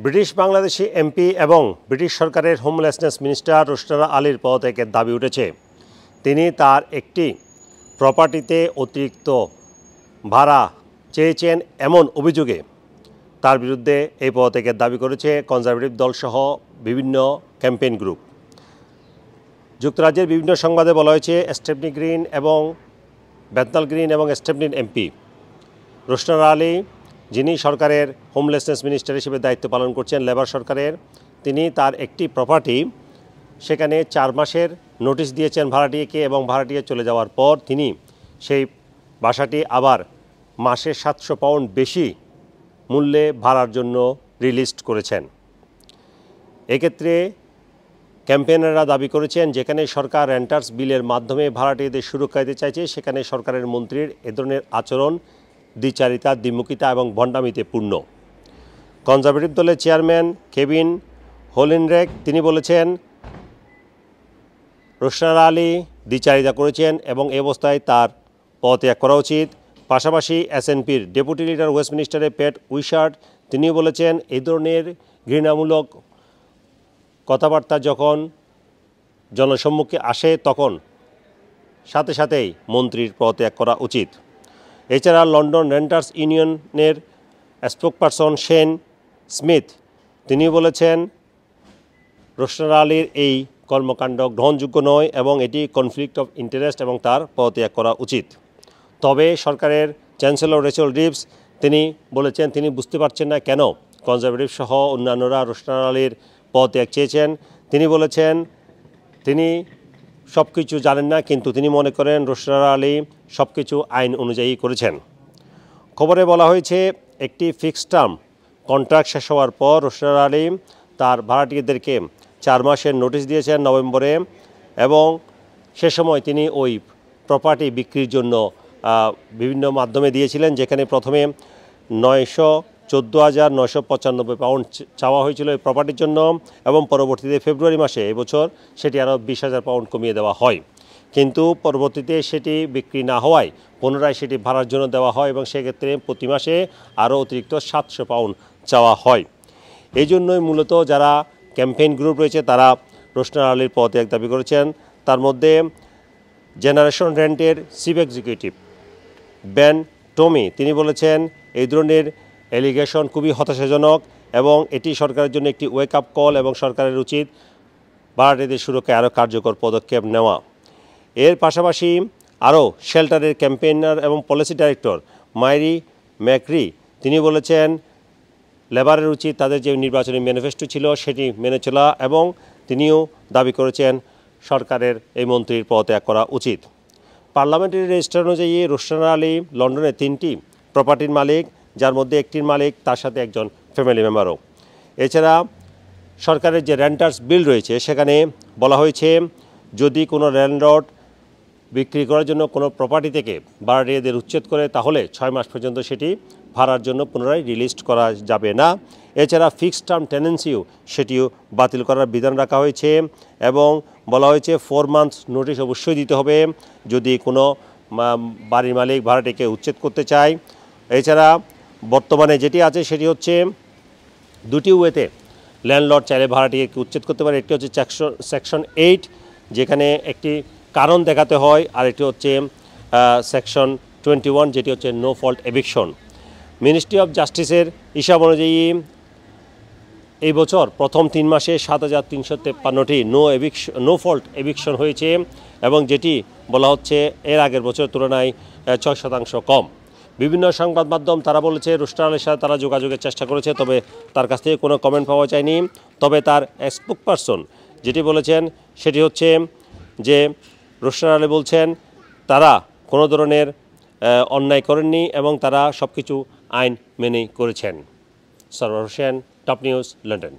British Bangladeshi MP এবং British সরকারের homelessness minister Rushanara আলীর পদত্যাগের দাবি উঠেছে। তিনি তার একটি প্রপার্টিতে অতিরিক্ত ভাড়া চেয়েছেন এমন অভিযোগে তার বিরুদ্ধে এই পদত্যাগের দাবি করেছে কনজারভেটিভ দলসহ বিভিন্ন ক্যাম্পেইন গ্রুপ। যুক্তরাজ্যের বিভিন্ন সংবাদে বলা হয়েছে স্টেফনি গ্রিন এবং বেথনাল গ্রিন এবং স্টেফনির এমপি রোশনারা আলী, যিনি সরকারের হোমলেসনেস মিনিস্টার হিসেবে দায়িত্ব পালন করছেন লেবার সরকারের, তিনি তার একটি প্রপার্টি সেখানে 4 মাসের নোটিশ দিয়েছেন ভাড়াটিয়াকে এবং ভাড়াটিয়া চলে যাওয়ার পর তিনি সেই বাসাটি আবার মাসে 700 পাউন্ড বেশি মূল্যে ভাড়ার জন্য রিলিজ করেছেন। এক্ষেত্রে ক্যাম্পেইনাররা দাবি করেছেন যেখানে সরকার রেন্টার্স বিলের মাধ্যমে ভাড়াটিয়াদের সুরক্ষা দিতে চাইছে সেখানে সরকারের মন্ত্রীর এ ধরনের আচরণ দ্বিচারিতা, দ্বিমুখিতা এবং ভণ্ডামিতে পূর্ণ। কনজারভেটিভ দলের চেয়ারম্যান কেভিন হোলিনরেক তিনি বলেছেন রোশনারা আলী দ্বিচারিতা করেছেন এবং এ অবস্থায় তার পদত্যাগ করা উচিত। পাশাপাশি এসএনপির ডেপুটি লিডার ওয়েস্টমিনিস্টারের পেট উইশার্ট তিনি বলেছেন এই ধরনের ঘৃণামূলক কথাবার্তা যখন জনসম্মুখে আসে তখন সাথে সাথেই মন্ত্রীর পদত্যাগ করা উচিত। এছাড়া লন্ডন রেন্টার্স ইউনিয়নের স্পোকপারসন শেন স্মিথ তিনি বলেছেন রোশনারা আলীর এই কর্মকাণ্ড গ্রহণযোগ্য নয় এবং এটি কনফ্লিক্ট অফ ইন্টারেস্ট এবং তার পদত্যাগ করা উচিত। তবে সরকারের চ্যান্সেলর রেচেল রিভস তিনি বলেছেন তিনি বুঝতে পারছেন না কেন কনজারভেটিভ সহ অন্যান্যরা রোশনারা আলীর পদত্যাগ চেয়েছেন। তিনি বলেছেন তিনি সব কিছু জানেন না, কিন্তু তিনি মনে করেন রোশনারা আলী সব কিছু আইন অনুযায়ী করেছেন। খবরে বলা হয়েছে একটি ফিক্সড টার্ম কন্ট্রাক্ট শেষ হওয়ার পর রোশনারা আলী তার ভাড়াটিয়াদেরকে 4 মাসের নোটিশ দিয়েছেন নভেম্বরে এবং সে সময় তিনি ওই প্রপার্টি বিক্রির জন্য বিভিন্ন মাধ্যমে দিয়েছিলেন, যেখানে প্রথমে 914,995 পাউন্ড চাওয়া হয়েছিল এই প্রপার্টির জন্য এবং পরবর্তীতে ফেব্রুয়ারি মাসে এবছর সেটি আরও 20,000 পাউন্ড কমিয়ে দেওয়া হয়। কিন্তু পরবর্তীতে সেটি বিক্রি না হওয়ায় পুনরায় সেটি ভাড়ার জন্য দেওয়া হয় এবং সেক্ষেত্রে প্রতি মাসে আরও অতিরিক্ত 700 পাউন্ড চাওয়া হয়। এই জন্যই মূলত যারা ক্যাম্পেইন গ্রুপ রয়েছে তারা রোশনারা আলীর পদত্যাগ দাবি করেছেন। তার মধ্যে জেনারেশন রেন্টের চিফ এক্সিকিউটিভ বেন টমি তিনি বলেছেন এই ধরনের অ্যালিগেশন খুবই হতাশাজনক এবং এটি সরকারের জন্য একটি ওয়েক আপ কল এবং সরকারের উচিত ভাড়াটিয়াদের সুরক্ষায় আরও কার্যকর পদক্ষেপ নেওয়া। এর পাশাপাশি আরও শেল্টারের ক্যাম্পেইনার এবং পলিসি ডাইরেক্টর মাইরি ম্যাক্রি তিনি বলেছেন লেবারের উচিত তাদের যে নির্বাচনী ম্যানিফেস্টো ছিল সেটি মেনে চলা এবং তিনিও দাবি করেছেন সরকারের এই মন্ত্রীর পদত্যাগ করা উচিত। পার্লামেন্টারি রেজিস্টার অনুযায়ী রোশনারা আলী লন্ডনে 3টি প্রপার্টির মালিক, যার মধ্যে একটির মালিক তার সাথে একজন ফ্যামিলি মেম্বারও। এছাড়া সরকারের যে রেন্টার্স বিল রয়েছে সেখানে বলা হয়েছে যদি কোনো ল্যান্ডলর্ড বিক্রি করার জন্য কোনো প্রপার্টি থেকে ভাড়াটিয়াদের উচ্ছেদ করে তাহলে 6 মাস পর্যন্ত সেটি ভাড়ার জন্য পুনরায় রিলিজ করা যাবে না। এছাড়া ফিক্সড টার্ম টেনেন্সিও সেটিও বাতিল করার বিধান রাখা হয়েছে এবং বলা হয়েছে 4 মান্থস নোটিশ অবশ্যই দিতে হবে যদি কোনো বাড়ির মালিক ভাড়াটিকে উচ্ছেদ করতে চায়। এছাড়া বর্তমানে যেটি আছে সেটি হচ্ছে 2টি ওয়েতে ল্যান্ডলর্ড চাইলে ভাড়াটিকে উচ্ছেদ করতে পারে। একটি হচ্ছে সেকশন 8 যেখানে একটি কারণ দেখাতে হয়, আর এটি হচ্ছে সেকশন 21 যেটি হচ্ছে no fault eviction. Ministry of জাস্টিসের হিসাব অনুযায়ী এই বছর প্রথম 3 মাসে 7,353টি নো ফল্ট এভিকশন হয়েছে এবং যেটি বলা হচ্ছে এর আগের বছরের তুলনায় 6% কম। বিভিন্ন সংবাদ মাধ্যম তারা বলেছে রোশনারা আলীর সাথে তারা যোগাযোগের চেষ্টা করেছে, তবে তার কাছ থেকে কোনো কমেন্ট পাওয়া যায়নি। তবে তার স্পোকপারসন যেটি বলেছেন সেটি হচ্ছে যে রোশনারা আলী বলছেন তারা কোনো ধরনের অন্যায় করেননি এবং তারা সব কিছু আইন মেনেই করেছেন। Sarwar Hossain, top news, London.